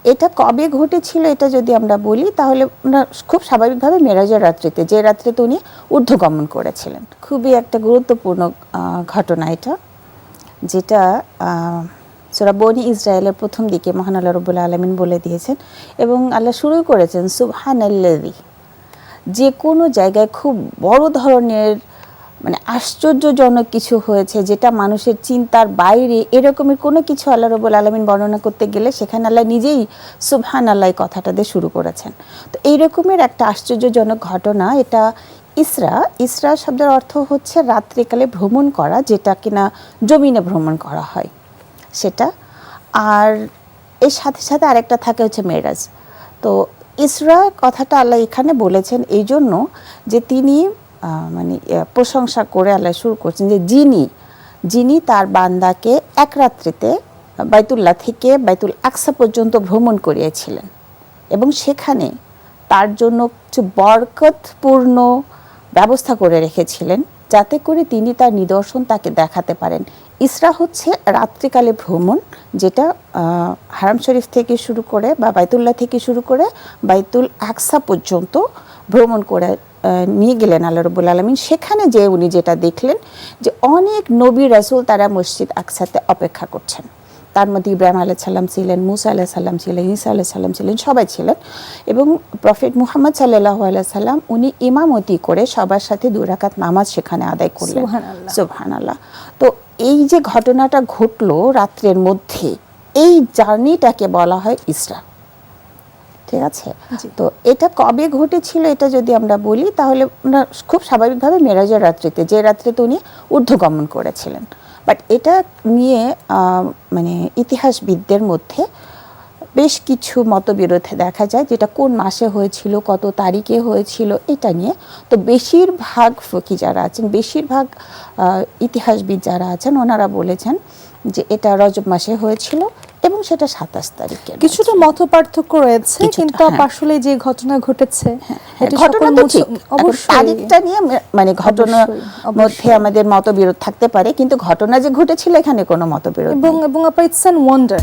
এটা কবে ঘটেছিল এটা যদি আমরা বলি তাহলে খুব স্বাভাবিকভাবে মেরাজের রাত্রিতে, যে রাত্রিতে উনি ঊর্ধ্বগমন করেছিলেন। খুবই একটা গুরুত্বপূর্ণ ঘটনা এটা, যেটা সূরা বনী ইসরায়েলের প্রথম দিকে মহান আল্লাহ রাব্বুল আলামিন বলে দিয়েছেন, এবং আল্লাহ শুরু করেছেন সুবহানাল্লাযী। যে কোনো জায়গায় খুব বড় ধরনের মানে আশ্চর্যজনক কিছু হয়েছে যেটা মানুষের চিন্তার বাইরে, এরকমের কোনো কিছু আল্লাহ রাব্বুল আলামিন বর্ণনা করতে গেলে সেখানে আল্লাহ নিজেই সুবহানাল্লাহ কথাটা দিয়ে শুরু করেছেন। তো এইরকমের একটা আশ্চর্যজনক ঘটনা এটা। ইসরা শব্দের অর্থ হচ্ছে রাত্রিকালে ভ্রমণ করা, যেটা কিনা জমিনে ভ্রমণ করা হয় সেটা। আর এর সাথে সাথে আরেকটা থাকে হচ্ছে মেরাজ। তো ইসরা কথাটা আল্লাহ এখানে বলেছেন এই জন্য যে তিনি মানে প্রশংসা করে আল্লাহ শুরু করছেন যে যিনি তার বান্দাকে এক রাত্রিতে বাইতুল্লাহ থেকে বাইতুল আকসা পর্যন্ত ভ্রমণ করিয়েছিলেন, এবং সেখানে তার জন্য কিছু বরকতপূর্ণ ব্যবস্থা করে রেখেছিলেন যাতে করে তিনি তার নিদর্শন তাকে দেখাতে পারেন। ইসরা হচ্ছে রাত্রিকালে ভ্রমণ, যেটা হারাম শরীফ থেকে শুরু করে বা বাইতুল্লাহ থেকে শুরু করে বাইতুল আকসা পর্যন্ত ভ্রমণ করে নিয়ে গেলেন আল্লাহ রাব্বুল আলামিন। সেখানে যে উনি যেটা দেখলেন যে অনেক নবী রাসূল তারা মসজিদ আকসাতে অপেক্ষা করছেন। তার মধ্যে ইব্রাহিম আলাইহিস সালাম ছিলেন, মুসা আলাইহিস সালাম ছিলেন, ঈসা আলাইহিস সালাম ছিলেন, সবাই ছিলেন। এবং প্রফেট মুহাম্মদ সাল্লাল্লাহু আলাইহি সাল্লাম উনি ইমামতি করে সবার সাথে 2 রাকাত নামাজ সেখানে আদায় করলেন। সুবহানাল্লাহ। তো এই যে ঘটনাটা ঘটলো রাত্রের মধ্যে, এই জার্নিটাকে বলা হয় ইসরা। ঠিক আছে? তো এটা কবে ঘটেছিল এটা যদি আমরা বলি তাহলে খুব স্বাভাবিকভাবে মেরাজের রাত্রিতে, যে রাত্রিতে উনি ঊর্ধ্বগমন করেছিলেন। বাট এটা নিয়ে মানে ইতিহাসবিদদের মধ্যে বেশ কিছু মতবিরোধ দেখা যায়, যেটা কোন মাসে হয়েছিল, কত তারিখে হয়েছিল এটা নিয়ে। তো বেশিরভাগ ফকি যারা আছেন, বেশিরভাগ ইতিহাসবিদ যারা আছেন, ওনারা বলেছেন যে এটা রজব মাসে হয়েছিল এবং সেটা 27 তারিখে। কিছুটা মত পার্থক্য রয়েছে, কিন্তু আসলে যে ঘটনা ঘটেছে ঘটনা তো ঠিক, তারিখটা নিয়ে মানে ঘটনার মধ্যে আমাদের মতবিরোধ থাকতে পারে, কিন্তু ঘটনা যে ঘটেছিল এখানে কোনো মতবিরোধ এবং ইটস অ্যান ওয়ান্ডার